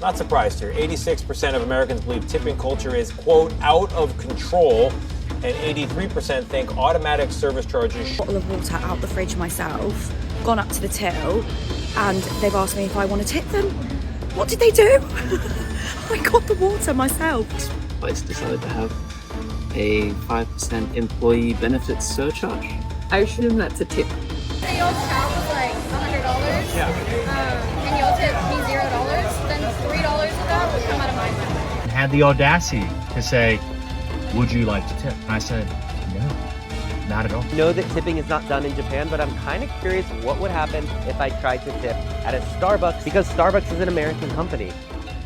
Not surprised here. 86% of Americans believe tipping culture is, quote, out of control, and 83% think automatic service charges. Bottle of water out the fridge myself, gone up to the till, and they've asked me if I want to tip them. What did they do? I got the water myself. Place decided to have a 5% employee benefits surcharge. I assume that's a tip. Say y'all's tab was like $100, and y'all tip me $0, then $3 of that would come out of my money. Had the audacity to say, would you like to tip? And I said, no, not at all. I know that tipping is not done in Japan, but I'm kind of curious what would happen if I tried to tip at a Starbucks, because Starbucks is an American company.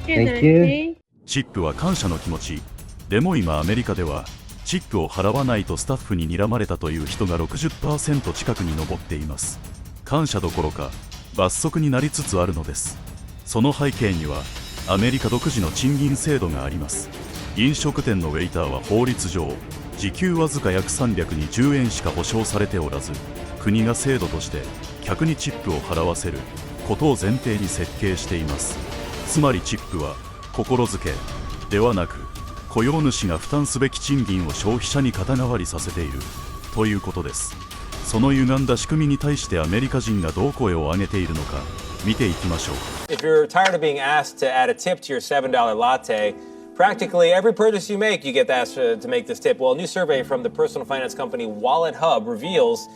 Thank you. チップは感謝の気持ち。でも今アメリカではチップを払わないとスタッフに睨まれたという人が 60% 近くに上っています。感謝どころか罰則になりつつあるのです。その背景にはアメリカ独自の賃金制度があります。飲食店のウェイターは法律上時給わずか約320円しか保証されておらず、国が制度として客にチップを払わせることを前提に設計しています。つまりチップは心づけではなく雇用主が負担すべき賃金を消費者に肩代わりさせているということです。その歪んだ仕組みに対してアメリカ人がどう声を上げているのか見ていきましょう。If you're tired of being asked to add a tip to your $7 latte, practically every purchase you make, you get asked to make this tip. Well, a new survey from the personal finance company Wallet Hub reveals,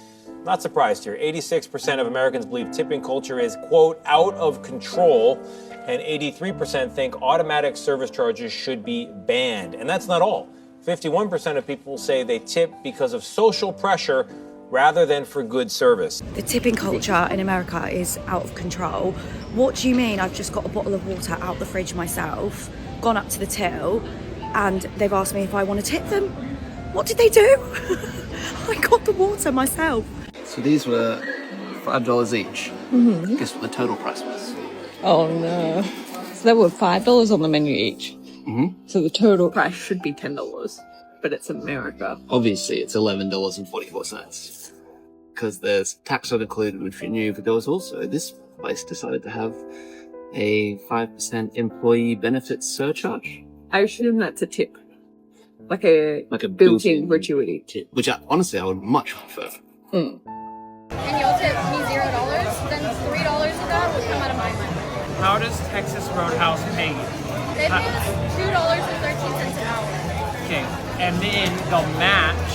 not surprised here, 86% of Americans believe tipping culture is, quote, out of control, and 83% think automatic service charges should be banned. And that's not all. 51% of people say they tip because of social pressure rather than for good service. The tipping culture in America is out of control. What do you mean I've just got a bottle of water out the fridge myself, gone up to the till, and they've asked me if I want to tip them? What did they do? I got the water myself. So these were $5 each. Guess what the total price was? Oh no. So there were $5 on the menu each. So the total price should be $10, but it's America. Obviously, it's $11.44 because there's tax not included, which we knew, but there was also this place decided to have a 5% employee benefits surcharge. I assume that's a tip. Like a built-in gratuity tip, which honestly I would much prefer. And y'all tip me $0, then $3 of that would come out of my money. How does Texas Roadhouse pay you? They pay us $2.13 an hour. Okay, and then they'll match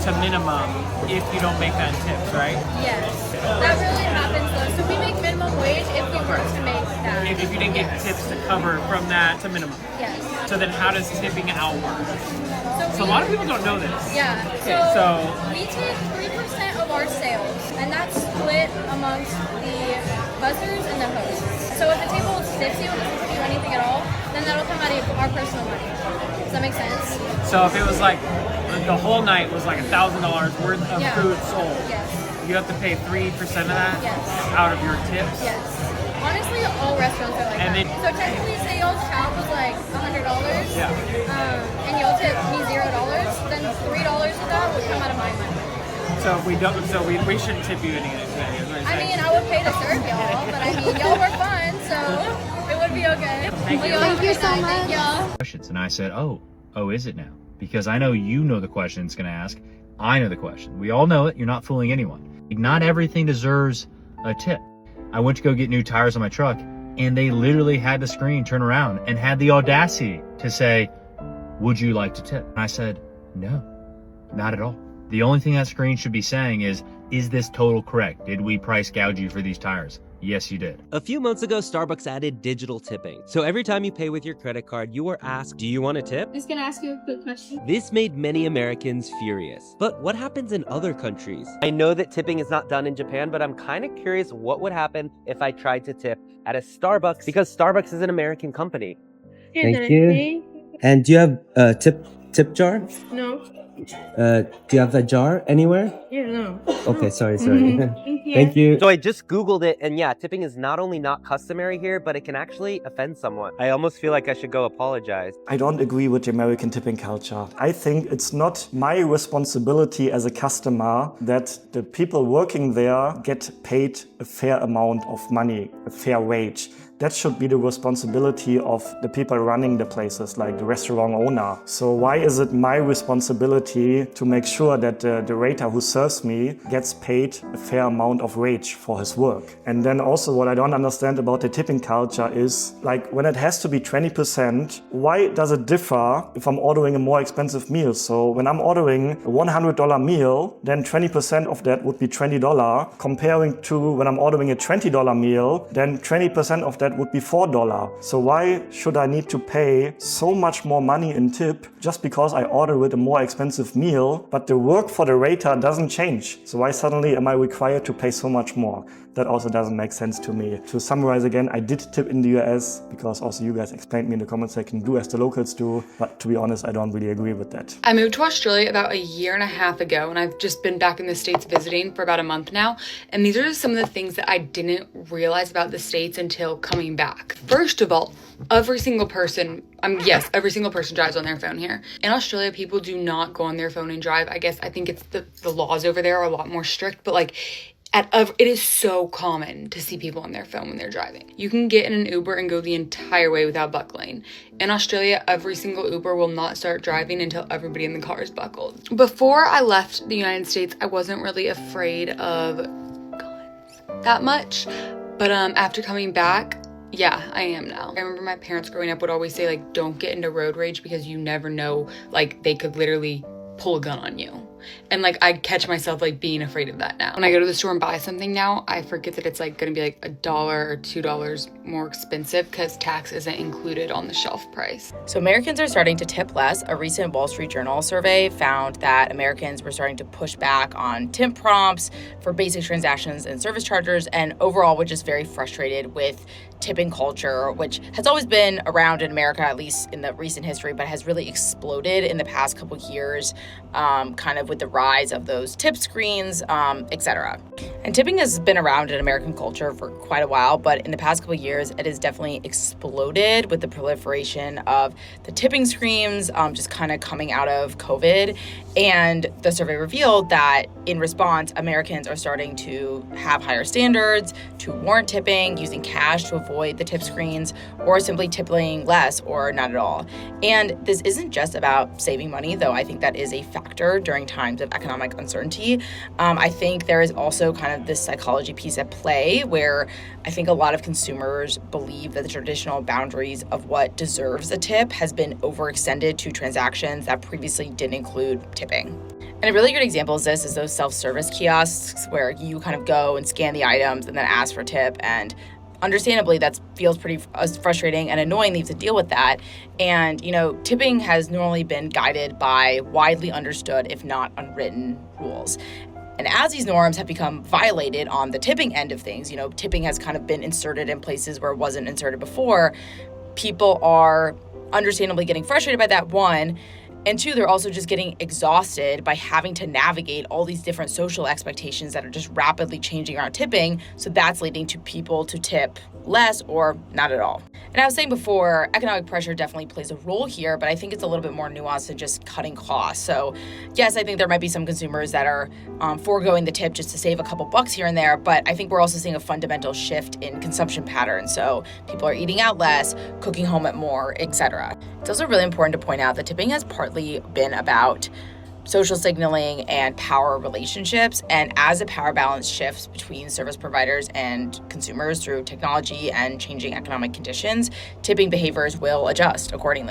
to minimum if you don't make that in tips, right? Yes, that really happens though. So we make minimum wage if we were to make that. If you didn't get tips to cover from that to minimum. Yes. So then how does tipping out work? So a lot of people don't know this. Yeah, Okay, so we take 3% of our sales, and that's split amongst the buzzers and the hosts. So if the table tips you and doesn't tip you anything at all, then that'll come out of our personal money. Does that make sense? so if it was like the whole night was like $1,000 worth of food sold, Yes. you have to pay 3% of that Yes. out of your tips. Yes. Honestly, all restaurants are like And that. So technically, say y'all's tab was like $100, and y'all tip me $0, then $3 of that would come out of my money. So if we don't, so we shouldn't tip you anything. I mean, I would pay to serve y'all, but I mean, y'all were fun, so it would be okay. Thank you. Thank you so much. Y'all. Questions, and I said, oh, is it now? Because I know you know the question it's going to ask. I know the question. We all know it. You're not fooling anyone. Not everything deserves a tip. I went to go get new tires on my truck, and they literally had the screen turn around and had the audacity to say, would you like to tip? And I said, no, not at all. The only thing that screen should be saying is this total correct? Did we price gouge you for these tires? Yes, you did. A few months ago, Starbucks added digital tipping. So every time you pay with your credit card, you are asked, do you want a tip? I'm just gonna ask you a quick question. This made many Americans furious. But what happens in other countries? I know that tipping is not done in Japan, but I'm kind of curious what would happen if I tried to tip at a Starbucks, because Starbucks is an American company. Thank you. And do you have a tip jar? No. Do you have a jar anywhere? Yeah, no. Okay, sorry. Thank you. So I just Googled it, and yeah, tipping is not only not customary here, but it can actually offend someone. I almost feel like I should go apologize. I don't agree with the American tipping culture. I think it's not my responsibility as a customer that the people working there get paid a fair amount of money, a fair wage. that should be the responsibility of the people running the places, like the restaurant owner. So why is it my responsibility to make sure that the waiter who serves me gets paid a fair amount of wage for his work? And then also what I don't understand about the tipping culture is, like, when it has to be 20%, why does it differ if I'm ordering a more expensive meal? So when I'm ordering a $100 meal, then 20% of that would be $20, comparing to when I'm ordering a $20 meal, then 20% of that would be $4. So why should I need to pay so much more money in tip just because I order with a more expensive meal, but the work for the waiter doesn't change? So why suddenly am I required to pay so much more? That also doesn't make sense to me. To summarize again, I did tip in the US because also you guys explained me in the comment section, do as the locals do. But to be honest, I don't really agree with that. I moved to Australia about 1.5 years ago, and I've just been back in the States visiting for about a month now. And these are just some of the things that I didn't realize about the States until coming back. First of all, every single person drives on their phone here. In Australia, people do not go on their phone and drive. I think it's the laws over there are a lot more strict, but like, it is so common to see people on their phone when they're driving. You can get in an Uber and go the entire way without buckling. In Australia, every single Uber will not start driving until everybody in the car is buckled. Before I left the United States, I wasn't really afraid of guns that much. But after coming back, yeah, I am now. I remember my parents growing up would always say, like, don't get into road rage because you never know, like, they could literally pull a gun on you. And like, I catch myself like being afraid of that now. When I go to the store and buy something now, I forget that it's like gonna be like $1 or $2 more expensive because tax isn't included on the shelf price. So Americans are starting to tip less. A recent Wall Street Journal survey found that Americans were starting to push back on tip prompts for basic transactions and service charges, and overall were just very frustrated with tipping culture, which has always been around in America, at least in the recent history, but has really exploded in the past couple years, kind of with the rise of those tip screens, etc. And tipping has been around in American culture for quite a while, but in the past couple years, it has definitely exploded with the proliferation of the tipping screens, just kind of coming out of COVID. And the survey revealed that in response, Americans are starting to have higher standards, to warrant tipping, using cash to avoid the tip screens, or simply tipping less or not at all. And this isn't just about saving money, though I think that is a factor during times of economic uncertainty. I think there is also kind of this psychology piece at play where I think a lot of consumers believe that the traditional boundaries of what deserves a tip has been overextended to transactions that previously didn't include tipping. And a really good example of this is those self-service kiosks where you kind of go and scan the items and then ask for a tip. And understandably, that feels pretty frustrating and annoying that you have to deal with that. And, you know, tipping has normally been guided by widely understood, if not unwritten, rules. And as these norms have become violated on the tipping end of things, you know, tipping has kind of been inserted in places where it wasn't inserted before, people are understandably getting frustrated by that, one. And two, they're also just getting exhausted by having to navigate all these different social expectations that are just rapidly changing around tipping. So that's leading to people to tip less or not at all. And I was saying before, economic pressure definitely plays a role here, but I think it's a little bit more nuanced than just cutting costs. So yes, I think there might be some consumers that are foregoing the tip just to save a couple bucks here and there, but I think we're also seeing a fundamental shift in consumption patterns. So people are eating out less, cooking home at more, etc. It's also really important to point out that tipping has partly been about social signaling and power relationships. And as the power balance shifts between service providers and consumers through technology and changing economic conditions, tipping behaviors will adjust accordingly.